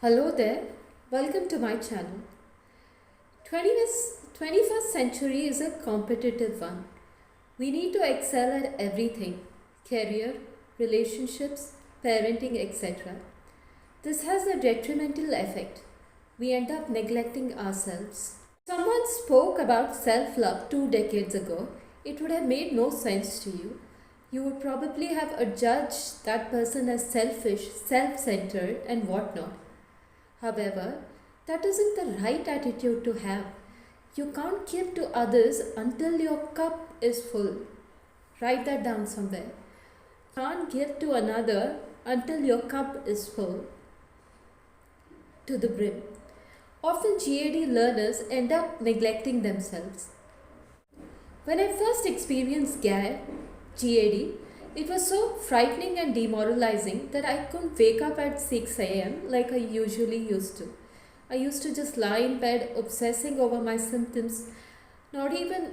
Hello there, welcome to my channel. 21st century is a competitive one. We need to excel at everything: career, relationships, parenting, etc. This has a detrimental effect. We end up neglecting ourselves. Someone spoke about self love 2 decades ago. It would have made no sense to you. You would probably have adjudged that person as selfish, self centered, and whatnot. However, that isn't the right attitude to have. You can't give to others until your cup is full. Write that down somewhere. You can't give to another until your cup is full to the brim. Often GAD learners end up neglecting themselves. When I first experienced GAD, it was so frightening and demoralizing that I couldn't wake up at 6 a.m. like I usually used to. I used to just lie in bed obsessing over my symptoms, not even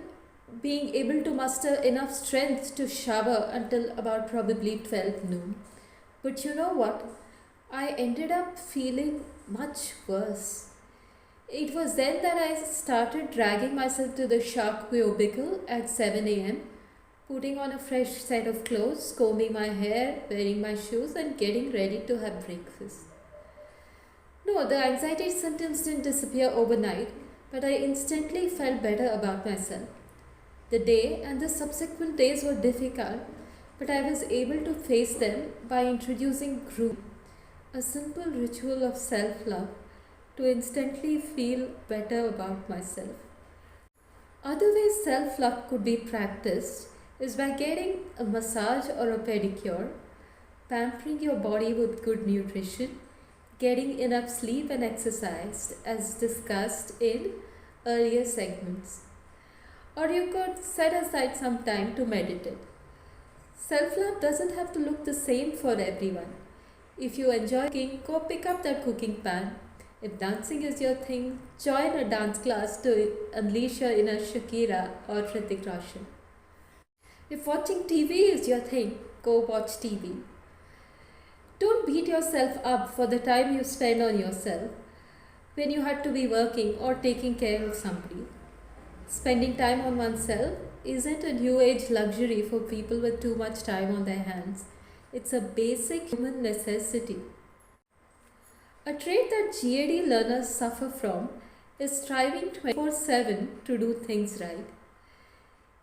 being able to muster enough strength to shower until about probably 12 noon. But you know what? I ended up feeling much worse. It was then that I started dragging myself to the shark cubicle at 7 a.m., putting on a fresh set of clothes, combing my hair, wearing my shoes, and getting ready to have breakfast. No, the anxiety symptoms didn't disappear overnight, but I instantly felt better about myself. The day and the subsequent days were difficult, but I was able to face them by introducing grooming, a simple ritual of self-love to instantly feel better about myself. Other ways self-love could be practiced is by getting a massage or a pedicure, pampering your body with good nutrition, getting enough sleep and exercise as discussed in earlier segments. Or you could set aside some time to meditate. Self-love doesn't have to look the same for everyone. If you enjoy cooking, go pick up that cooking pan. If dancing is your thing, join a dance class to unleash your inner Shakira or Hrithik Roshan. If watching TV is your thing, go watch TV. Don't beat yourself up for the time you spend on yourself when you had to be working or taking care of somebody. Spending time on oneself isn't a new age luxury for people with too much time on their hands. It's a basic human necessity. A trait that GAD learners suffer from is striving 24/7 to do things right.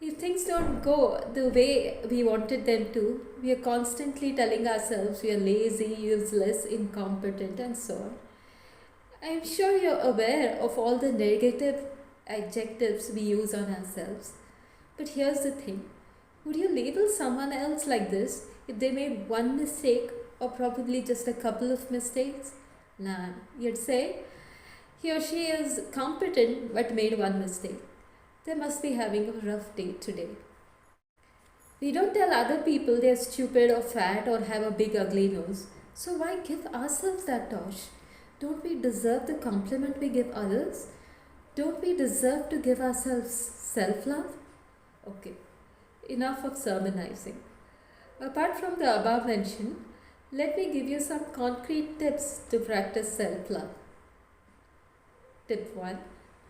If things don't go the way we wanted them to, we are constantly telling ourselves we are lazy, useless, incompetent, and so on. I am sure you're aware of all the negative adjectives we use on ourselves. But here's the thing: would you label someone else like this if they made one mistake or probably just a couple of mistakes? Nah, you'd say he or she is competent but made one mistake. They must be having a rough day today. We don't tell other people they're stupid or fat or have a big ugly nose. So why give ourselves that tosh? Don't we deserve the compliment we give others? Don't we deserve to give ourselves self-love? Okay, enough of sermonizing. Apart from the above mentioned, let me give you some concrete tips to practice self-love. Tip 1.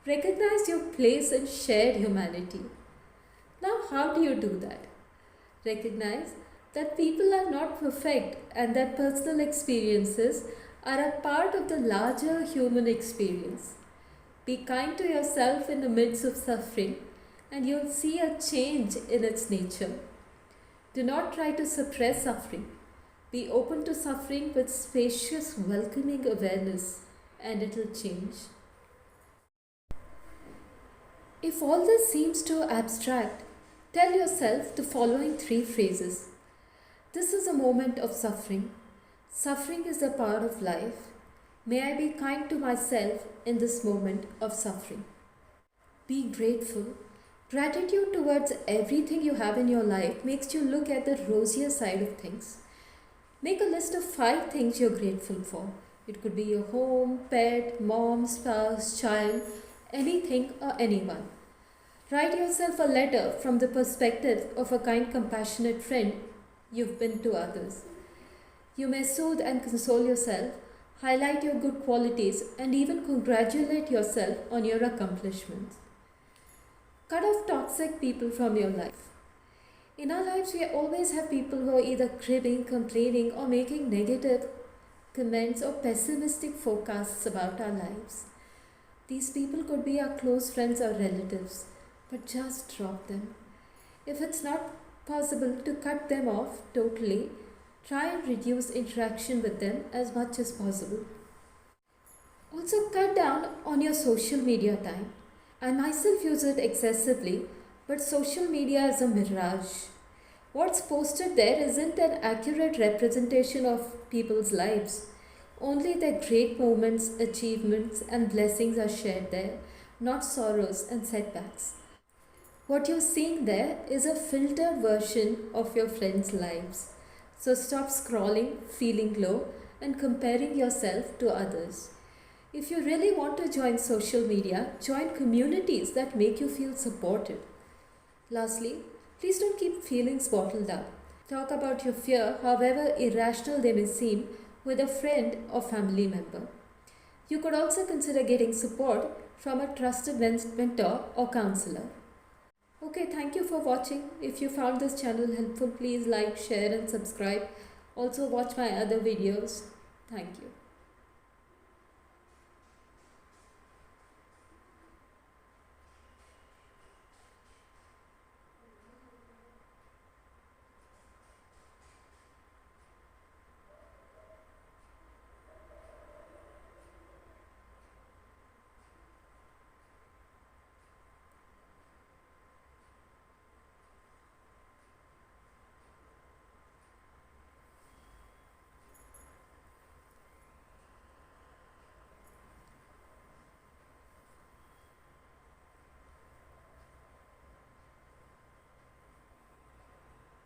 Recognize your place in shared humanity. Now, how do you do that? Recognize that people are not perfect and that personal experiences are a part of the larger human experience. Be kind to yourself in the midst of suffering and you'll see a change in its nature. Do not try to suppress suffering. Be open to suffering with spacious, welcoming awareness, and it'll change. If all this seems too abstract, tell yourself the following 3 phrases. This is a moment of suffering. Suffering is a part of life. May I be kind to myself in this moment of suffering. Be grateful. Gratitude towards everything you have in your life makes you look at the rosier side of things. Make a list of 5 things you're grateful for. It could be your home, pet, mom, spouse, child, anything or anyone. Write yourself a letter from the perspective of a kind, compassionate friend you've been to others. You may soothe and console yourself. highlight your good qualities, and even congratulate yourself on your accomplishments. Cut off toxic people from your life. In our lives, we always have people who are either cribbing, complaining, or making negative comments or pessimistic forecasts about our lives. These people could be our close friends or relatives, but just drop them. If it's not possible to cut them off totally, try and reduce interaction with them as much as possible. Also, cut down on your social media time. I myself use it excessively, but social media is a mirage. What's posted there isn't an accurate representation of people's lives. Only their great moments, achievements, and blessings are shared there, not sorrows and setbacks. What you're seeing there is a filtered version of your friends' lives. So stop scrolling, feeling low, and comparing yourself to others. If you really want to join social media, join communities that make you feel supported. Lastly, please don't keep feelings bottled up. Talk about your fear, however irrational they may seem, with a friend or family member. You could also consider getting support from a trusted mentor or counselor. Okay, thank you for watching. If you found this channel helpful, please like, share and subscribe. Also watch my other videos. Thank you.